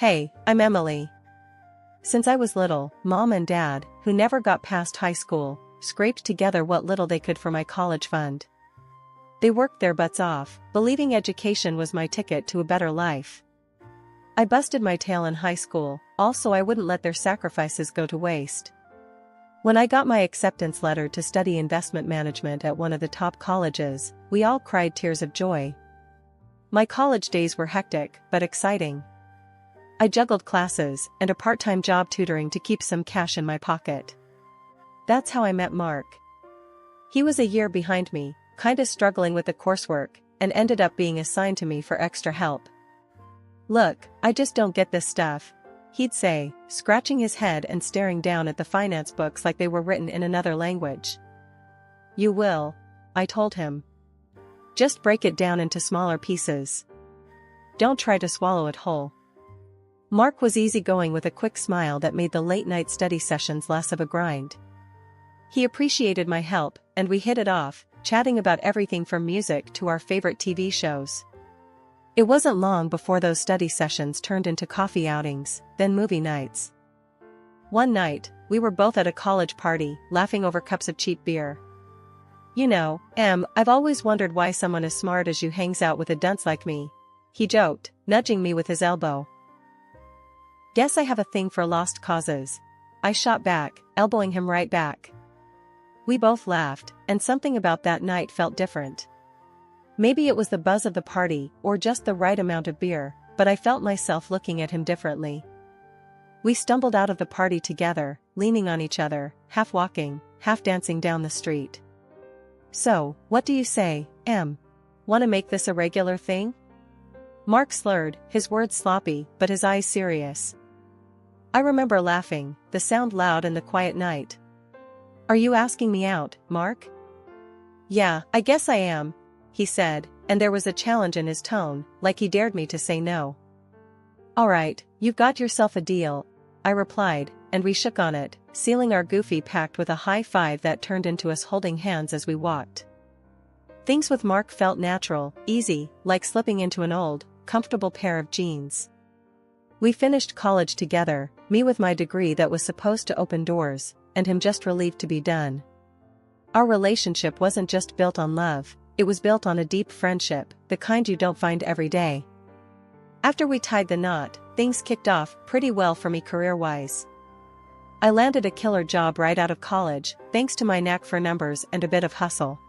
Hey, I'm Emily. Since I was little, Mom and Dad, who never got past high school, scraped together what little they could for my college fund. They worked their butts off, believing education was my ticket to a better life. I busted my tail in high school, also I wouldn't let their sacrifices go to waste. When I got my acceptance letter to study investment management at one of the top colleges, we all cried tears of joy. My college days were hectic, but exciting. I juggled classes and a part-time job tutoring to keep some cash in my pocket. That's how I met Mark. He was a year behind me, kinda struggling with the coursework, and ended up being assigned to me for extra help. "Look, I just don't get this stuff," he'd say, scratching his head and staring down at the finance books like they were written in another language. "You will," I told him. "Just break it down into smaller pieces. Don't try to swallow it whole." Mark was easygoing with a quick smile that made the late-night study sessions less of a grind. He appreciated my help, and we hit it off, chatting about everything from music to our favorite TV shows. It wasn't long before those study sessions turned into coffee outings, then movie nights. One night, we were both at a college party, laughing over cups of cheap beer. "You know, Em, I've always wondered why someone as smart as you hangs out with a dunce like me," he joked, nudging me with his elbow. "Guess I have a thing for lost causes," I shot back, elbowing him right back. We both laughed, and something about that night felt different. Maybe it was the buzz of the party, or just the right amount of beer, but I felt myself looking at him differently. We stumbled out of the party together, leaning on each other, half walking, half dancing down the street. "So, what do you say, Em? Wanna make this a regular thing?" Mark slurred, his words sloppy, but his eyes serious. I remember laughing, the sound loud in the quiet night. "Are you asking me out, Mark?" "Yeah, I guess I am," he said, and there was a challenge in his tone, like he dared me to say no. "Alright, you've got yourself a deal," I replied, and we shook on it, sealing our goofy pact with a high five that turned into us holding hands as we walked. Things with Mark felt natural, easy, like slipping into an old, comfortable pair of jeans. We finished college together, me with my degree that was supposed to open doors, and him just relieved to be done. Our relationship wasn't just built on love, it was built on a deep friendship, the kind you don't find every day. After we tied the knot, things kicked off pretty well for me career-wise. I landed a killer job right out of college, thanks to my knack for numbers and a bit of hustle.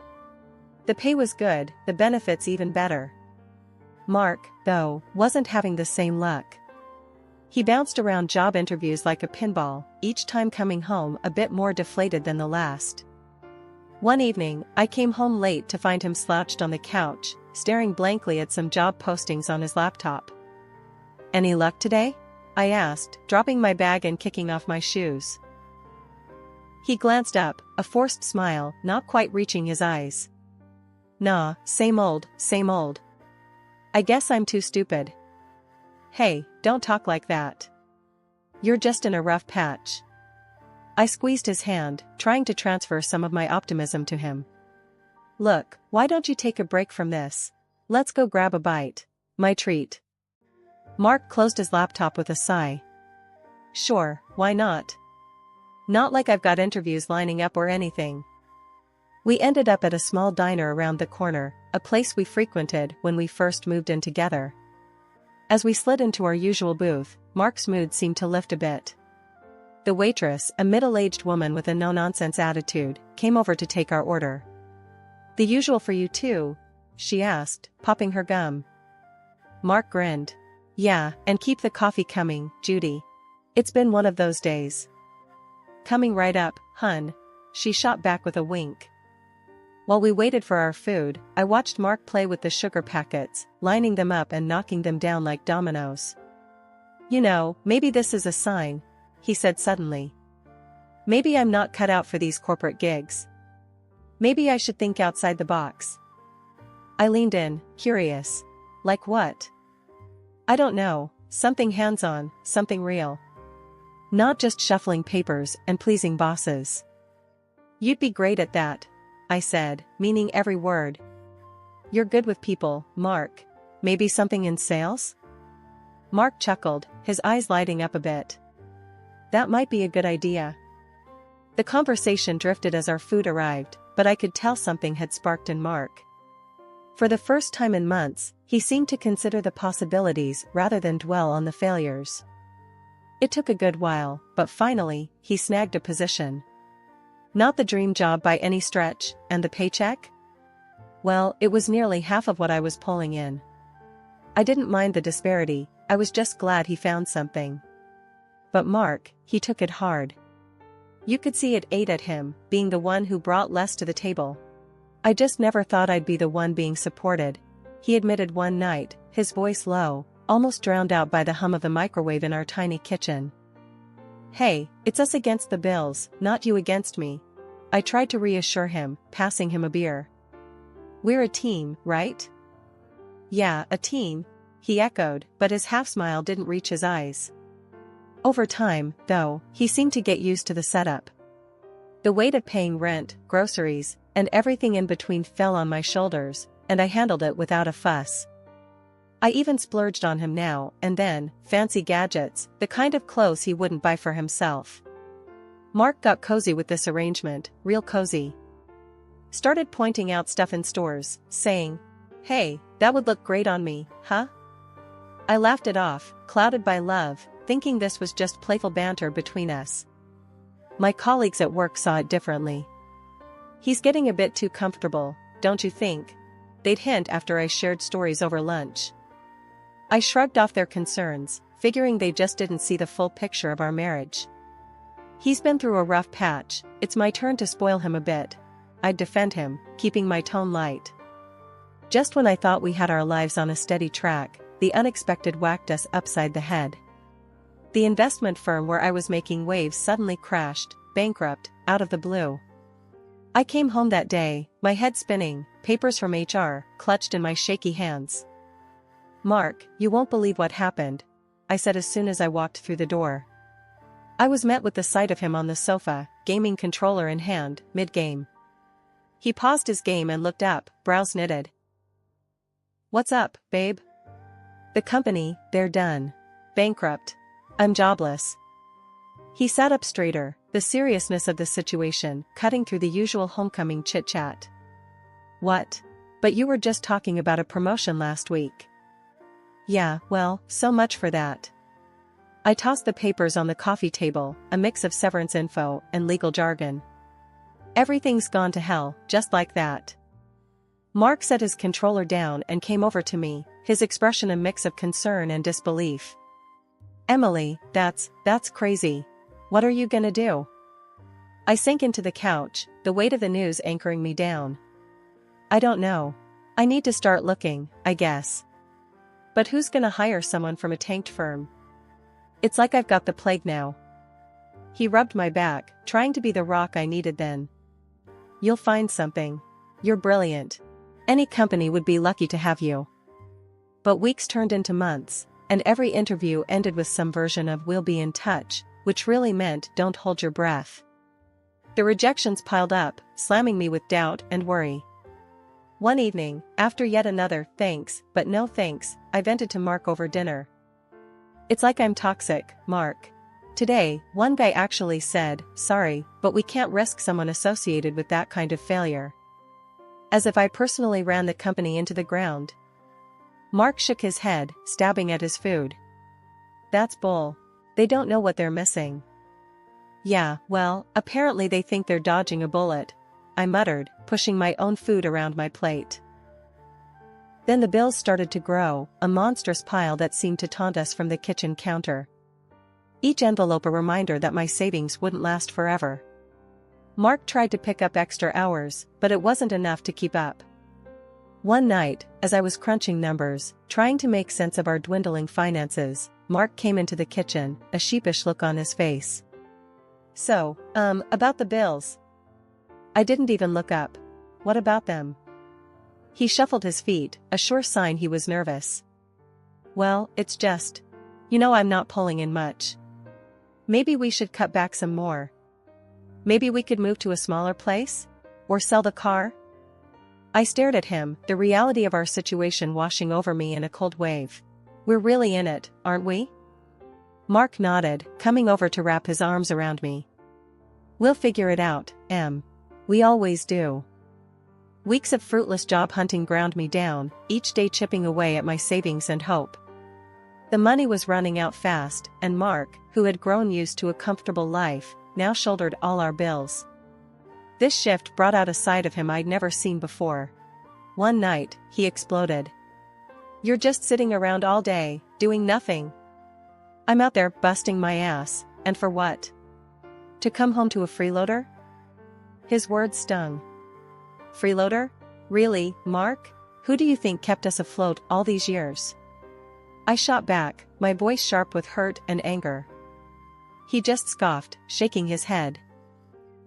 The pay was good, the benefits even better. Mark, though, wasn't having the same luck. He bounced around job interviews like a pinball, each time coming home a bit more deflated than the last. One evening, I came home late to find him slouched on the couch, staring blankly at some job postings on his laptop. "Any luck today?" I asked, dropping my bag and kicking off my shoes. He glanced up, a forced smile not quite reaching his eyes. "Nah, same old, same old. I guess I'm too stupid." "Hey, don't talk like that. You're just in a rough patch." I squeezed his hand, trying to transfer some of my optimism to him. "Look, why don't you take a break from this? Let's go grab a bite. My treat." Mark closed his laptop with a sigh. "Sure, why not? Not like I've got interviews lining up or anything." We ended up at a small diner around the corner, a place we frequented when we first moved in together. As we slid into our usual booth, Mark's mood seemed to lift a bit. The waitress, a middle-aged woman with a no-nonsense attitude, came over to take our order. "The usual for you too?" she asked, popping her gum. Mark grinned. "Yeah, and keep the coffee coming, Judy. It's been one of those days." "Coming right up, hun," she shot back with a wink. While we waited for our food, I watched Mark play with the sugar packets, lining them up and knocking them down like dominoes. "You know, maybe this is a sign," he said suddenly. "Maybe I'm not cut out for these corporate gigs. Maybe I should think outside the box." I leaned in, curious. "Like what?" "I don't know, something hands-on, something real. Not just shuffling papers and pleasing bosses." "You'd be great at that," I said, meaning every word. "You're good with people, Mark. Maybe something in sales?" Mark chuckled, his eyes lighting up a bit. That might be a good idea. The conversation drifted as our food arrived, but I could tell something had sparked in Mark. For the first time in months, he seemed to consider the possibilities rather than dwell on the failures. It took a good while, but finally, he snagged a position. Not the dream job by any stretch, and the paycheck? Well, it was nearly half of what I was pulling in. I didn't mind the disparity, I was just glad he found something. But Mark, he took it hard. You could see it ate at him, being the one who brought less to the table. I just never thought I'd be the one being supported, he admitted one night, his voice low, almost drowned out by the hum of the microwave in our tiny kitchen. Hey, it's us against the bills, not you against me. I tried to reassure him, passing him a beer. We're a team, right? Yeah, a team, he echoed, but his half-smile didn't reach his eyes. Over time, though, he seemed to get used to the setup. The weight of paying rent, groceries, and everything in between fell on my shoulders, and I handled it without a fuss. I even splurged on him now and then, fancy gadgets, the kind of clothes he wouldn't buy for himself. Mark got cozy with this arrangement, real cozy. Started pointing out stuff in stores, saying, "Hey, that would look great on me, huh?" I laughed it off, clouded by love, thinking this was just playful banter between us. My colleagues at work saw it differently. "He's getting a bit too comfortable, don't you think?" they'd hint after I shared stories over lunch. I shrugged off their concerns, figuring they just didn't see the full picture of our marriage. "He's been through a rough patch, it's my turn to spoil him a bit," I'd defend him, keeping my tone light. Just when I thought we had our lives on a steady track, the unexpected whacked us upside the head. The investment firm where I was making waves suddenly crashed, bankrupt, out of the blue. I came home that day, my head spinning, papers from HR, clutched in my shaky hands. "Mark, you won't believe what happened," I said as soon as I walked through the door. I was met with the sight of him on the sofa, gaming controller in hand, mid-game. He paused his game and looked up, brows knitted. "What's up, babe?" "The company, they're done. Bankrupt. I'm jobless." He sat up straighter, the seriousness of the situation cutting through the usual homecoming chit-chat. "What? But you were just talking about a promotion last week." "Yeah, well, so much for that." I tossed the papers on the coffee table, a mix of severance info and legal jargon. "Everything's gone to hell, just like that." Mark set his controller down and came over to me, his expression a mix of concern and disbelief. "Emily, that's crazy. What are you gonna do?" I sank into the couch, the weight of the news anchoring me down. "I don't know. I need to start looking, I guess. But who's gonna hire someone from a tanked firm? It's like I've got the plague now." He rubbed my back, trying to be the rock I needed then. "You'll find something. You're brilliant. Any company would be lucky to have you." But weeks turned into months, and every interview ended with some version of "we'll be in touch," which really meant "don't hold your breath." The rejections piled up, slamming me with doubt and worry. One evening, after yet another "thanks, but no thanks," I vented to Mark over dinner. "It's like I'm toxic, Mark. Today, one guy actually said, 'Sorry, but we can't risk someone associated with that kind of failure.' As if I personally ran the company into the ground." Mark shook his head, stabbing at his food. "That's bull. They don't know what they're missing." "Yeah, well, apparently they think they're dodging a bullet," I muttered, pushing my own food around my plate. Then the bills started to grow, a monstrous pile that seemed to taunt us from the kitchen counter. Each envelope a reminder that my savings wouldn't last forever. Mark tried to pick up extra hours, but it wasn't enough to keep up. One night, as I was crunching numbers, trying to make sense of our dwindling finances, Mark came into the kitchen, a sheepish look on his face. "So, about the bills." I didn't even look up. "What about them?" He shuffled his feet, a sure sign he was nervous. "Well, it's just, I'm not pulling in much. Maybe we should cut back some more. Maybe we could move to a smaller place? Or sell the car?" I stared at him, the reality of our situation washing over me in a cold wave. We're really in it, aren't we? Mark nodded, coming over to wrap his arms around me. We'll figure it out, Em. We always do. Weeks of fruitless job hunting ground me down, each day chipping away at my savings and hope. The money was running out fast, and Mark, who had grown used to a comfortable life, now shouldered all our bills. This shift brought out a side of him I'd never seen before. One night, he exploded. "You're just sitting around all day, doing nothing. I'm out there busting my ass, and for what? To come home to a freeloader?" His words stung. Freeloader? Really, Mark? Who do you think kept us afloat all these years? I shot back, my voice sharp with hurt and anger. He just scoffed, shaking his head.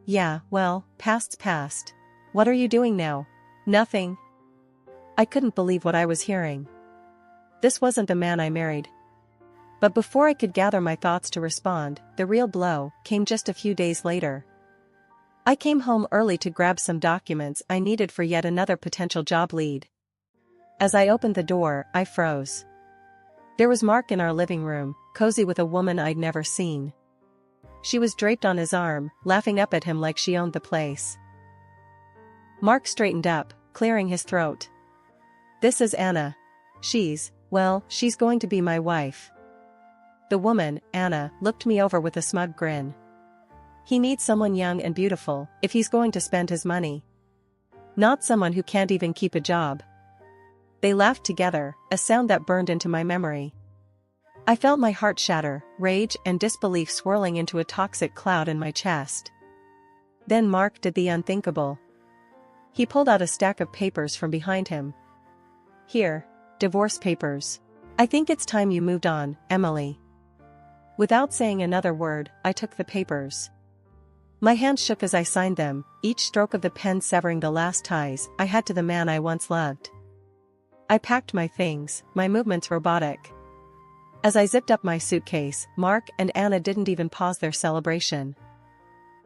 "Yeah, well, past's past. What are you doing now?" "Nothing." I couldn't believe what I was hearing. This wasn't the man I married. But before I could gather my thoughts to respond, the real blow came just a few days later. I came home early to grab some documents I needed for yet another potential job lead. As I opened the door, I froze. There was Mark in our living room, cozy with a woman I'd never seen. She was draped on his arm, laughing up at him like she owned the place. Mark straightened up, clearing his throat. "This is Anna. She's going to be my wife." The woman, Anna, looked me over with a smug grin. "He needs someone young and beautiful, if he's going to spend his money. Not someone who can't even keep a job." They laughed together, a sound that burned into my memory. I felt my heart shatter, rage and disbelief swirling into a toxic cloud in my chest. Then Mark did the unthinkable. He pulled out a stack of papers from behind him. "Here, divorce papers. I think it's time you moved on, Emily." Without saying another word, I took the papers. My hands shook as I signed them, each stroke of the pen severing the last ties I had to the man I once loved. I packed my things, my movements robotic. As I zipped up my suitcase, Mark and Anna didn't even pause their celebration.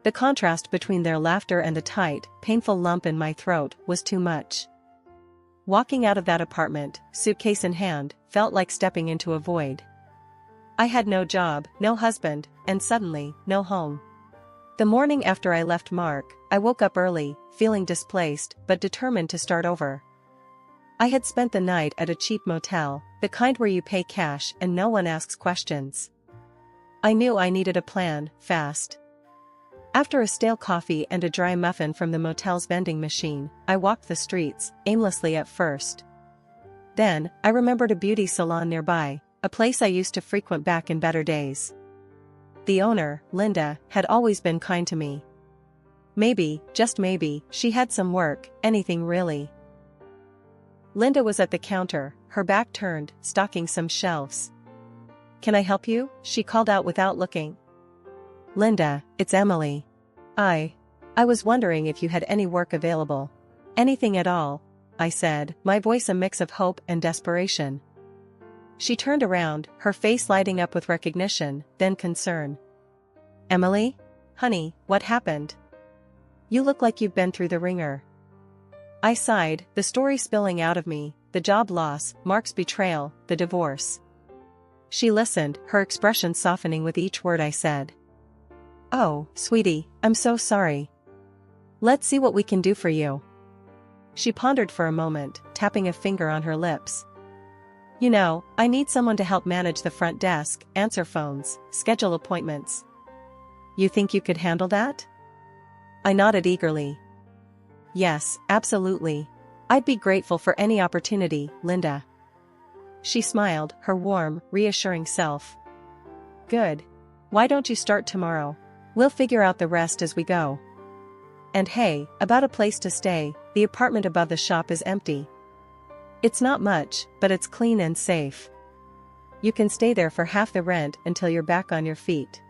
The contrast between their laughter and the tight, painful lump in my throat was too much. Walking out of that apartment, suitcase in hand, felt like stepping into a void. I had no job, no husband, and suddenly, no home. The morning after I left Mark, I woke up early, feeling displaced but determined to start over. I had spent the night at a cheap motel, the kind where you pay cash and no one asks questions. I knew I needed a plan, fast. After a stale coffee and a dry muffin from the motel's vending machine, I walked the streets, aimlessly at first. Then, I remembered a beauty salon nearby, a place I used to frequent back in better days. The owner, Linda, had always been kind to me. Maybe, just maybe, she had some work, anything really. Linda was at the counter, her back turned, stocking some shelves. "Can I help you?" she called out without looking. "Linda, it's Emily. I was wondering if you had any work available." "Anything at all," I said, my voice a mix of hope and desperation. She turned around, her face lighting up with recognition, then concern. "Emily? Honey, what happened? You look like you've been through the ringer." I sighed, the story spilling out of me, the job loss, Mark's betrayal, the divorce. She listened, her expression softening with each word I said. "Oh, sweetie, I'm so sorry. Let's see what we can do for you." She pondered for a moment, tapping a finger on her lips. "You know, I need someone to help manage the front desk, answer phones, schedule appointments. You think you could handle that?" I nodded eagerly. "Yes, absolutely. I'd be grateful for any opportunity, Linda." She smiled, her warm, reassuring self. "Good. Why don't you start tomorrow? We'll figure out the rest as we go. And hey, about a place to stay, the apartment above the shop is empty. It's not much, but it's clean and safe. You can stay there for half the rent until you're back on your feet."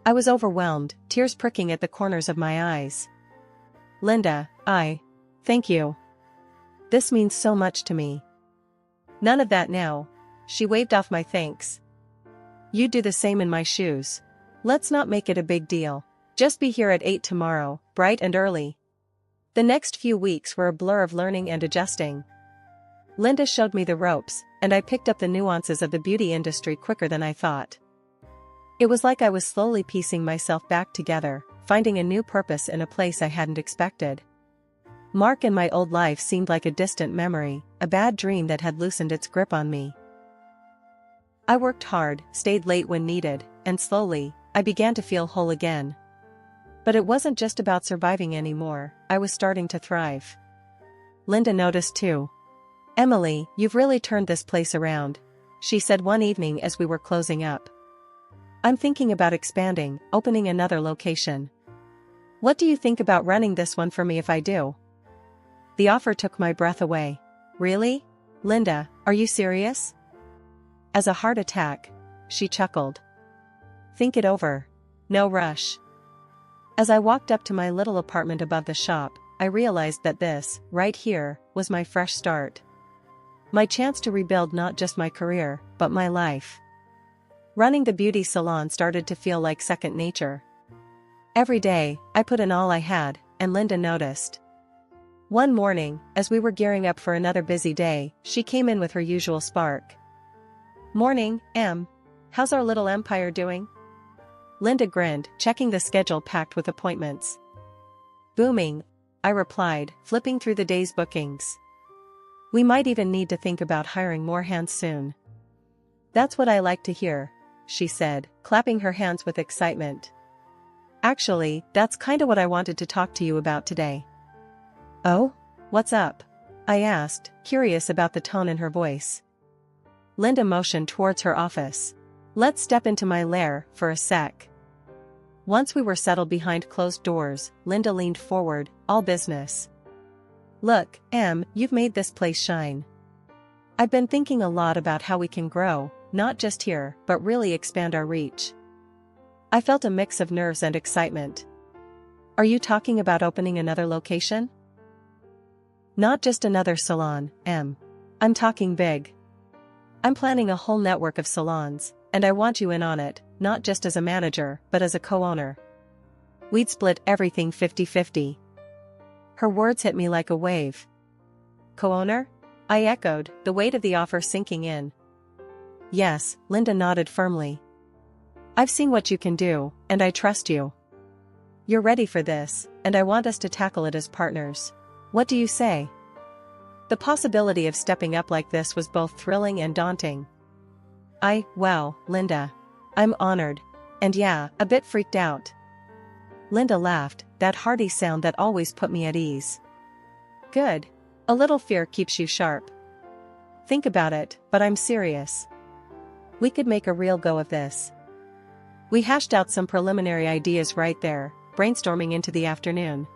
I was overwhelmed, tears pricking at the corners of my eyes. "Linda, thank you. This means so much to me." "None of that now." She waved off my thanks. "You'd do the same in my shoes. Let's not make it a big deal. Just be here at 8 tomorrow, bright and early." The next few weeks were a blur of learning and adjusting. Linda showed me the ropes, and I picked up the nuances of the beauty industry quicker than I thought. It was like I was slowly piecing myself back together, finding a new purpose in a place I hadn't expected. Mark and my old life seemed like a distant memory, a bad dream that had loosened its grip on me. I worked hard, stayed late when needed, and slowly, I began to feel whole again. But it wasn't just about surviving anymore, I was starting to thrive. Linda noticed too. "Emily, you've really turned this place around," she said one evening as we were closing up. "I'm thinking about expanding, opening another location. What do you think about running this one for me if I do?" The offer took my breath away. "Really? Linda, are you serious?" "As a heart attack," she chuckled. "Think it over. No rush." As I walked up to my little apartment above the shop, I realized that this, right here, was my fresh start. My chance to rebuild not just my career, but my life. Running the beauty salon started to feel like second nature. Every day, I put in all I had, and Linda noticed. One morning, as we were gearing up for another busy day, she came in with her usual spark. "Morning, Em. How's our little empire doing?" Linda grinned, checking the schedule packed with appointments. "Booming," I replied, flipping through the day's bookings. "We might even need to think about hiring more hands soon." "That's what I like to hear," she said, clapping her hands with excitement. "Actually, that's kinda what I wanted to talk to you about today." "Oh? What's up?" I asked, curious about the tone in her voice. Linda motioned towards her office. "Let's step into my lair, for a sec." Once we were settled behind closed doors, Linda leaned forward, all business. "Look, Em, you've made this place shine. I've been thinking a lot about how we can grow, not just here, but really expand our reach." I felt a mix of nerves and excitement. "Are you talking about opening another location?" "Not just another salon, Em. I'm talking big. I'm planning a whole network of salons, and I want you in on it, not just as a manager, but as a co-owner. We'd split everything 50-50. Her words hit me like a wave. "Co-owner?" I echoed, the weight of the offer sinking in. "Yes," Linda nodded firmly. "I've seen what you can do, and I trust you. You're ready for this, and I want us to tackle it as partners. What do you say?" The possibility of stepping up like this was both thrilling and daunting. Wow, Linda. I'm honored. And yeah, a bit freaked out." Linda laughed, that hearty sound that always put me at ease. "Good. A little fear keeps you sharp. Think about it, but I'm serious. We could make a real go of this." We hashed out some preliminary ideas right there, brainstorming into the afternoon.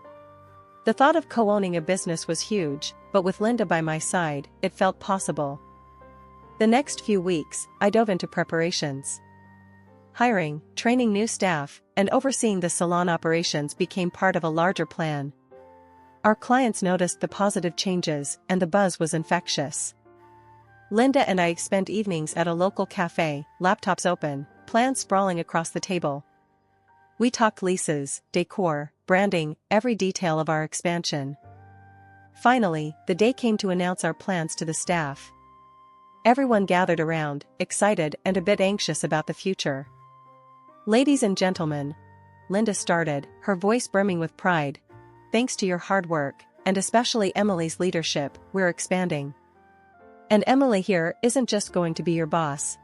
The thought of co-owning a business was huge, but with Linda by my side, it felt possible. The next few weeks, I dove into preparations. Hiring, training new staff, and overseeing the salon operations became part of a larger plan. Our clients noticed the positive changes, and the buzz was infectious. Linda and I spent evenings at a local cafe, laptops open, plans sprawling across the table. We talked leases, decor, branding, every detail of our expansion. Finally, the day came to announce our plans to the staff. Everyone gathered around, excited and a bit anxious about the future. "Ladies and gentlemen," Linda started, her voice brimming with pride, "thanks to your hard work, and especially Emily's leadership, we're expanding. And Emily here isn't just going to be your boss.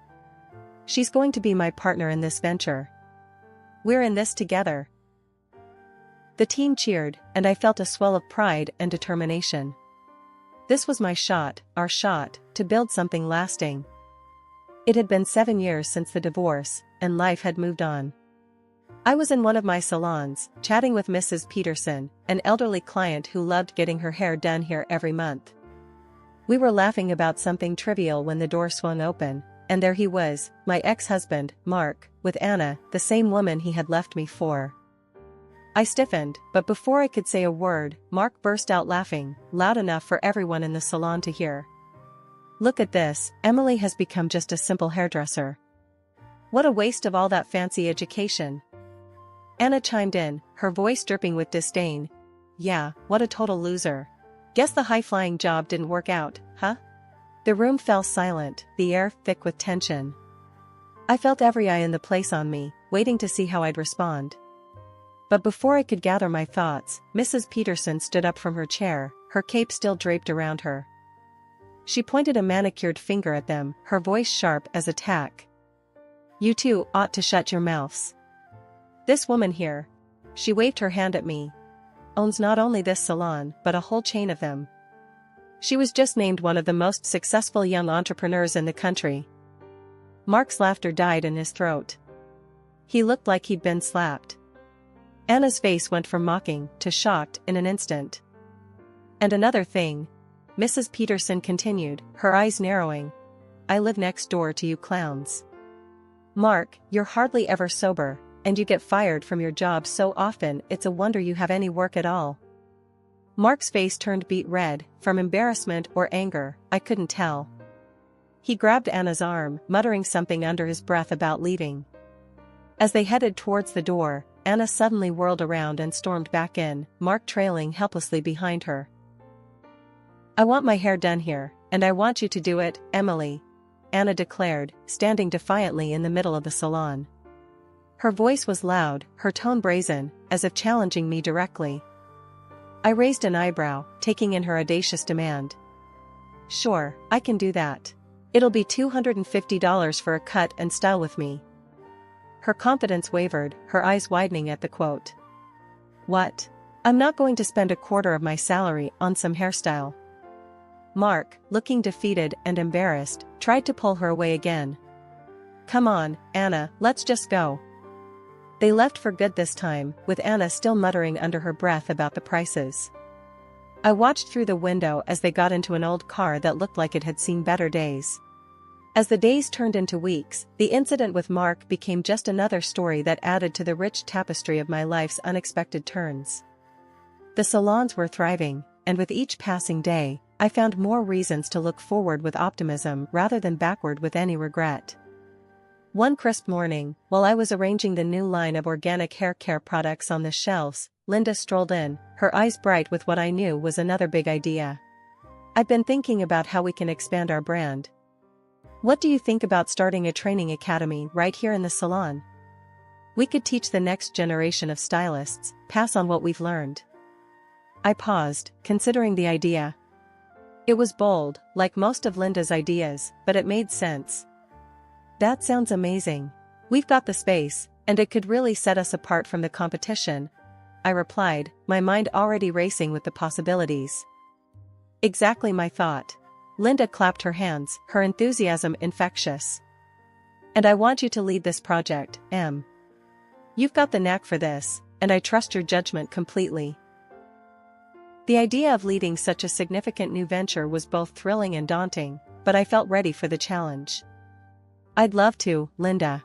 She's going to be my partner in this venture. We're in this together." The team cheered, and I felt a swell of pride and determination. This was my shot, our shot, to build something lasting. It had been 7 years since the divorce, and life had moved on. I was in one of my salons, chatting with Mrs. Peterson, an elderly client who loved getting her hair done here every month. We were laughing about something trivial when the door swung open, and there he was, my ex-husband, Mark, with Anna, the same woman he had left me for. I stiffened, but before I could say a word, Mark burst out laughing, loud enough for everyone in the salon to hear. "Look at this, Emily has become just a simple hairdresser. What a waste of all that fancy education." Anna chimed in, her voice dripping with disdain. "Yeah, what a total loser. Guess the high-flying job didn't work out, huh?" The room fell silent, the air thick with tension. I felt every eye in the place on me, waiting to see how I'd respond. But before I could gather my thoughts, Mrs. Peterson stood up from her chair, her cape still draped around her. She pointed a manicured finger at them, her voice sharp as attack. "You two ought to shut your mouths. This woman here," she waved her hand at me, "owns not only this salon but a whole chain of them. She was just named one of the most successful young entrepreneurs in the country." Mark's laughter died in his throat. He looked like he'd been slapped. Anna's face went from mocking to shocked in an instant. "And another thing," Mrs. Peterson continued, her eyes narrowing, "I live next door to you clowns. Mark, you're hardly ever sober, and you get fired from your job so often it's a wonder you have any work at all." Mark's face turned beet red, from embarrassment or anger, I couldn't tell. He grabbed Anna's arm, muttering something under his breath about leaving. As they headed towards the door, Anna suddenly whirled around and stormed back in, Mark trailing helplessly behind her. "I want my hair done here, and I want you to do it, Emily," Anna declared, standing defiantly in the middle of the salon. Her voice was loud, her tone brazen, as if challenging me directly. I raised an eyebrow, taking in her audacious demand. "Sure, I can do that. It'll be $250 for a cut and style with me." Her confidence wavered, her eyes widening at the quote. "What? I'm not going to spend a quarter of my salary on some hairstyle." Mark, looking defeated and embarrassed, tried to pull her away again. "Come on, Anna, let's just go." They left for good this time, with Anna still muttering under her breath about the prices. I watched through the window as they got into an old car that looked like it had seen better days. As the days turned into weeks, the incident with Mark became just another story that added to the rich tapestry of my life's unexpected turns. The salons were thriving, and with each passing day, I found more reasons to look forward with optimism rather than backward with any regret. One crisp morning, while I was arranging the new line of organic hair care products on the shelves, Linda strolled in, her eyes bright with what I knew was another big idea. "I've been thinking about how we can expand our brand. What do you think about starting a training academy right here in the salon? We could teach the next generation of stylists, pass on what we've learned." I paused, considering the idea. It was bold, like most of Linda's ideas, but it made sense. "That sounds amazing. We've got the space, and it could really set us apart from the competition," I replied, my mind already racing with the possibilities. "Exactly my thought." Linda clapped her hands, her enthusiasm infectious. "And I want you to lead this project, Em. You've got the knack for this, and I trust your judgment completely." The idea of leading such a significant new venture was both thrilling and daunting, but I felt ready for the challenge. "I'd love to, Linda.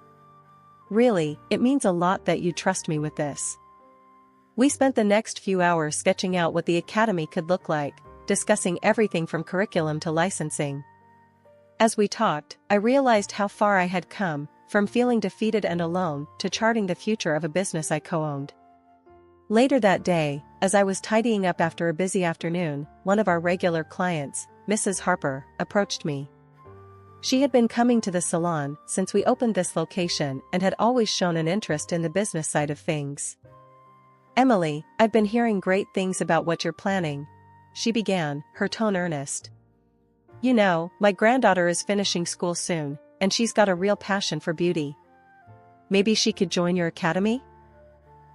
Really, it means a lot that you trust me with this." We spent the next few hours sketching out what the academy could look like, discussing everything from curriculum to licensing. As we talked, I realized how far I had come, from feeling defeated and alone to charting the future of a business I co-owned. Later that day, as I was tidying up after a busy afternoon, one of our regular clients, Mrs. Harper, approached me. She had been coming to the salon since we opened this location and had always shown an interest in the business side of things. "Emily, I've been hearing great things about what you're planning," she began, her tone earnest. "You know, my granddaughter is finishing school soon, and she's got a real passion for beauty. Maybe she could join your academy?"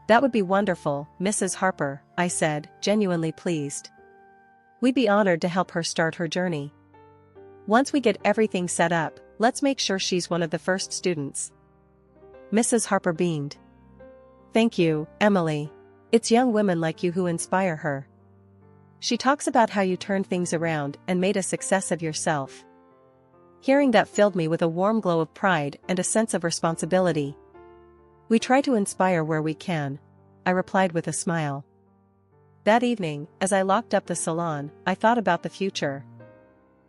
"That would be wonderful, Mrs. Harper," I said, genuinely pleased. "We'd be honored to help her start her journey. Once we get everything set up, let's make sure she's one of the first students." Mrs. Harper beamed. "Thank you, Emily. It's young women like you who inspire her. She talks about how you turned things around and made a success of yourself." Hearing that filled me with a warm glow of pride and a sense of responsibility. "We try to inspire where we can," I replied with a smile. That evening, as I locked up the salon, I thought about the future.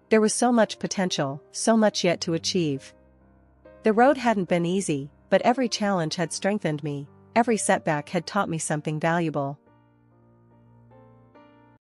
There was so much potential, so much yet to achieve. The road hadn't been easy, but every challenge had strengthened me, every setback had taught me something valuable.